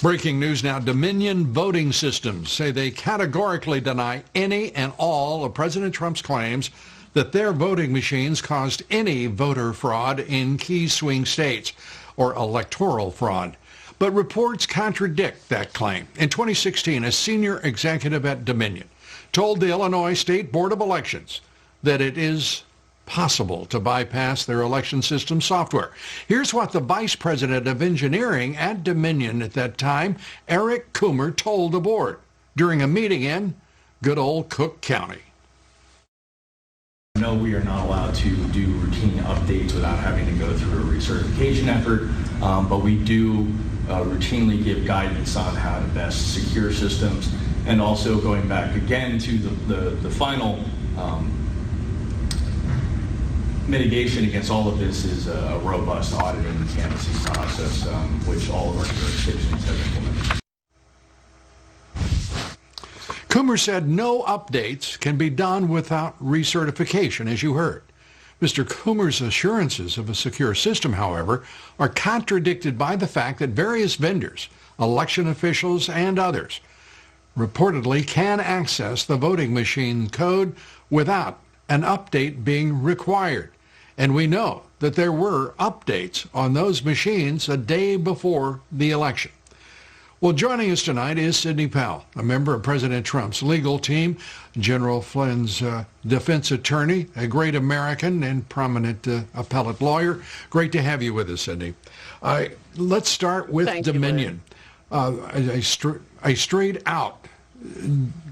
Breaking news now. Dominion Voting Systems say they categorically deny any and all of President Trump's claims that their voting machines caused any voter fraud in key swing states or electoral fraud. But reports contradict that claim. In 2016, a senior executive at Dominion told the Illinois State Board of Elections that it is possible to bypass their election system software. Here's what the vice president of engineering at Dominion at that time, Eric Coomer, told the board during a meeting in good old Cook County. No, we are not allowed to do routine updates without having to go through a recertification effort, but we do routinely give guidance on how to best secure systems, and also going back again to the final mitigation against all of this is a robust auditing and canvassing process, which all of our jurisdictions have implemented. Coomer said no updates can be done without recertification, as you heard. Mr. Coomer's assurances of a secure system, however, are contradicted by the fact that various vendors, election officials, and others reportedly can access the voting machine code without an update being required. And we know that there were updates on those machines a day before the election. Well, joining us tonight is Sidney Powell, a member of President Trump's legal team, General Flynn's defense attorney, a great American and prominent appellate lawyer. Great to have you with us, Sidney. Let's start with Dominion. A straight-out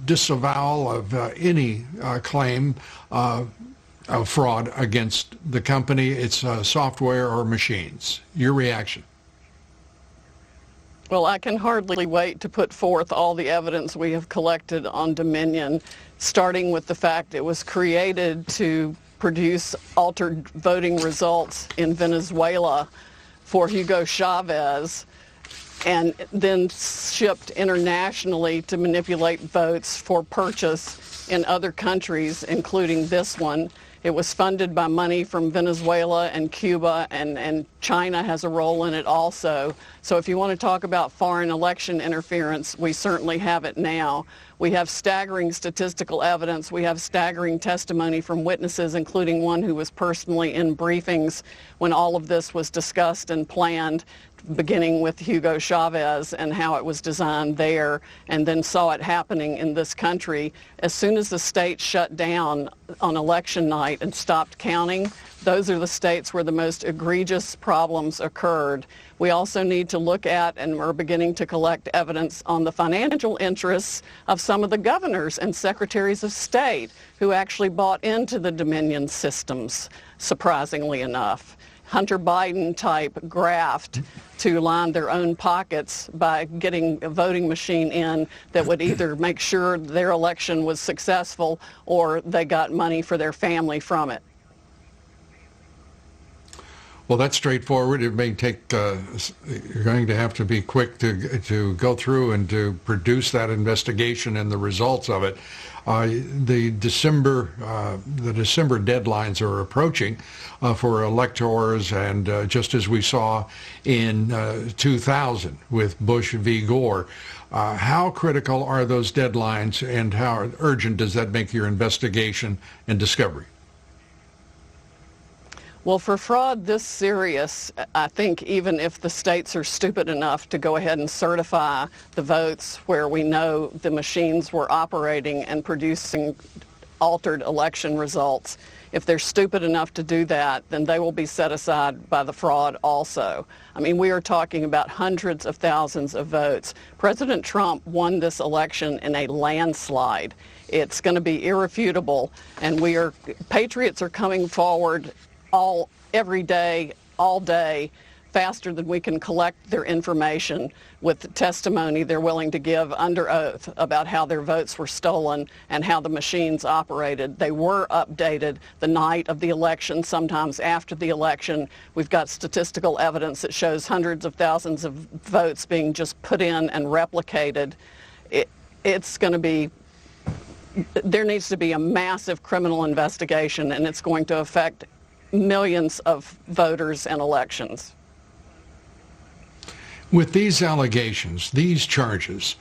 disavowal of any claim of fraud against the company, its software or machines. Your reaction? Well, I can hardly wait to put forth all the evidence we have collected on Dominion, starting with the fact it was created to produce altered voting results in Venezuela for Hugo Chavez, and then shipped internationally to manipulate votes for purchase in other countries, including this one. It was funded by money from Venezuela and Cuba, and China has a role in it also. So if you want to talk about foreign election interference, we certainly have it now. We have staggering statistical evidence. We have staggering testimony from witnesses, including one who was personally in briefings when all of this was discussed and planned, beginning with Hugo Chavez and how it was designed there, and then saw it happening in this country. As soon as the state shut down on election night and stopped counting, those are the states where the most egregious problems occurred. We also need to look at, and we're beginning to collect evidence on the financial interests of some of the governors and secretaries of state who actually bought into the Dominion systems, surprisingly enough. Hunter Biden type graft to line their own pockets by getting a voting machine in that would either make sure their election was successful or they got money for their family from it. Well, that's straightforward. It may take, you're going to have to be quick to go through and to produce that investigation and the results of it. The December deadlines are approaching for electors, and just as we saw in 2000 with Bush v. Gore, how critical are those deadlines, and how urgent does that make your investigation and discovery? Well, for fraud this serious, I think even if the states are stupid enough to go ahead and certify the votes where we know the machines were operating and producing altered election results, if they're stupid enough to do that, then they will be set aside by the fraud also. I mean, we are talking about hundreds of thousands of votes. President Trump won this election in a landslide. It's going to be irrefutable, and patriots are coming forward every day, all day, faster than we can collect their information with testimony they're willing to give under oath about how their votes were stolen and how the machines operated. They were updated the night of the election, sometimes after the election. We've got statistical evidence that shows hundreds of thousands of votes being just put in and replicated. It's going to be, there needs to be a massive criminal investigation, and it's going to affect millions of voters and elections. With these allegations, these charges,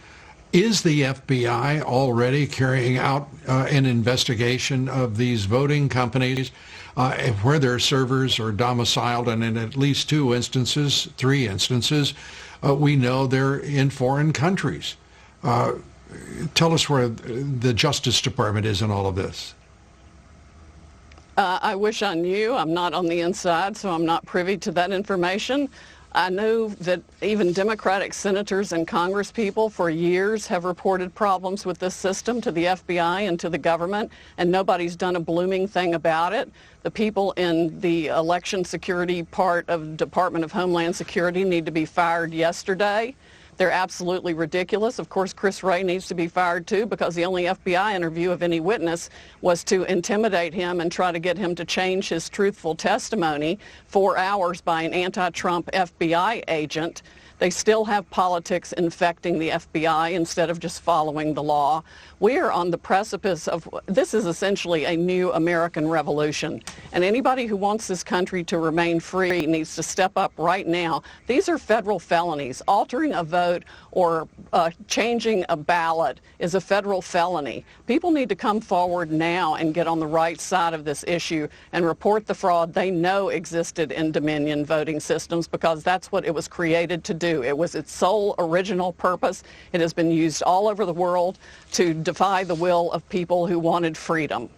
is the FBI already carrying out an investigation of these voting companies where their servers are domiciled? And in at least three instances, we know they're in foreign countries. Tell us where the Justice Department is in all of this. I wish I knew. I'm not on the inside, so I'm not privy to that information. I know that even Democratic senators and congresspeople for years have reported problems with this system to the FBI and to the government, and nobody's done a blooming thing about it. The people in the election security part of the Department of Homeland Security need to be fired yesterday. They're absolutely ridiculous. Of course, Chris Wray needs to be fired too, because the only FBI interview of any witness was to intimidate him and try to get him to change his truthful testimony 4 hours by an anti-Trump FBI agent. They still have politics infecting the FBI instead of just following the law. We are on the precipice of, this is essentially a new American revolution. And anybody who wants this country to remain free needs to step up right now. These are federal felonies. Altering a vote or changing a ballot is a federal felony. People need to come forward now and get on the right side of this issue and report the fraud they know existed in Dominion voting systems, because that's what it was created to do. It was its sole original purpose. It has been used all over the world to defy the will of people who wanted freedom.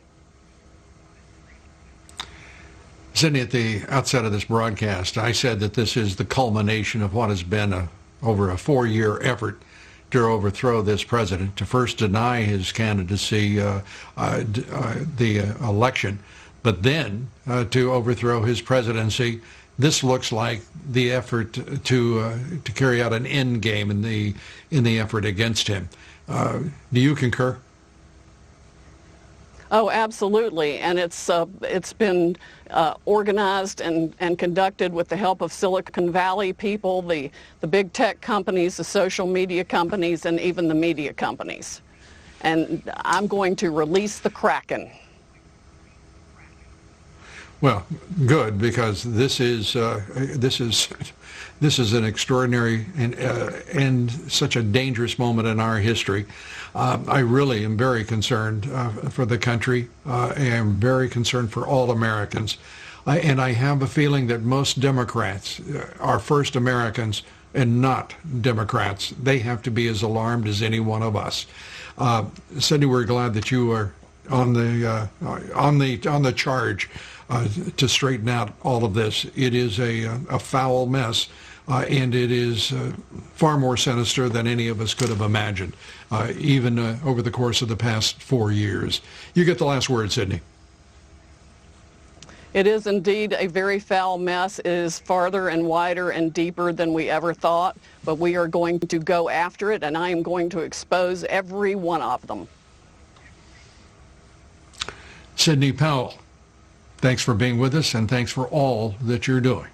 Sidney, at the outset of this broadcast, I said that this is the culmination of what has been over a 4-year effort to overthrow this president, to first deny his candidacy, the election, but then to overthrow his presidency. This looks like the effort to carry out an end game in the effort against him. Do you concur? Oh, absolutely. And it's been organized and conducted with the help of Silicon Valley people, the big tech companies, the social media companies, and even the media companies. And I'm going to release the Kraken. Well, good, because this is an extraordinary and such a dangerous moment in our history. I really am very concerned for the country. I am very concerned for all Americans. And I have a feeling that most Democrats are first Americans and not Democrats. They have to be as alarmed as any one of us. Sidney, we're glad that you are on the charge to straighten out all of this. It is a foul mess, and it is far more sinister than any of us could have imagined, even over the course of the past 4 years. You get the last word, Sidney. It is indeed a very foul mess. It is farther and wider and deeper than we ever thought, but we are going to go after it, and I am going to expose every one of them. Sidney Powell, thanks for being with us, and thanks for all that you're doing.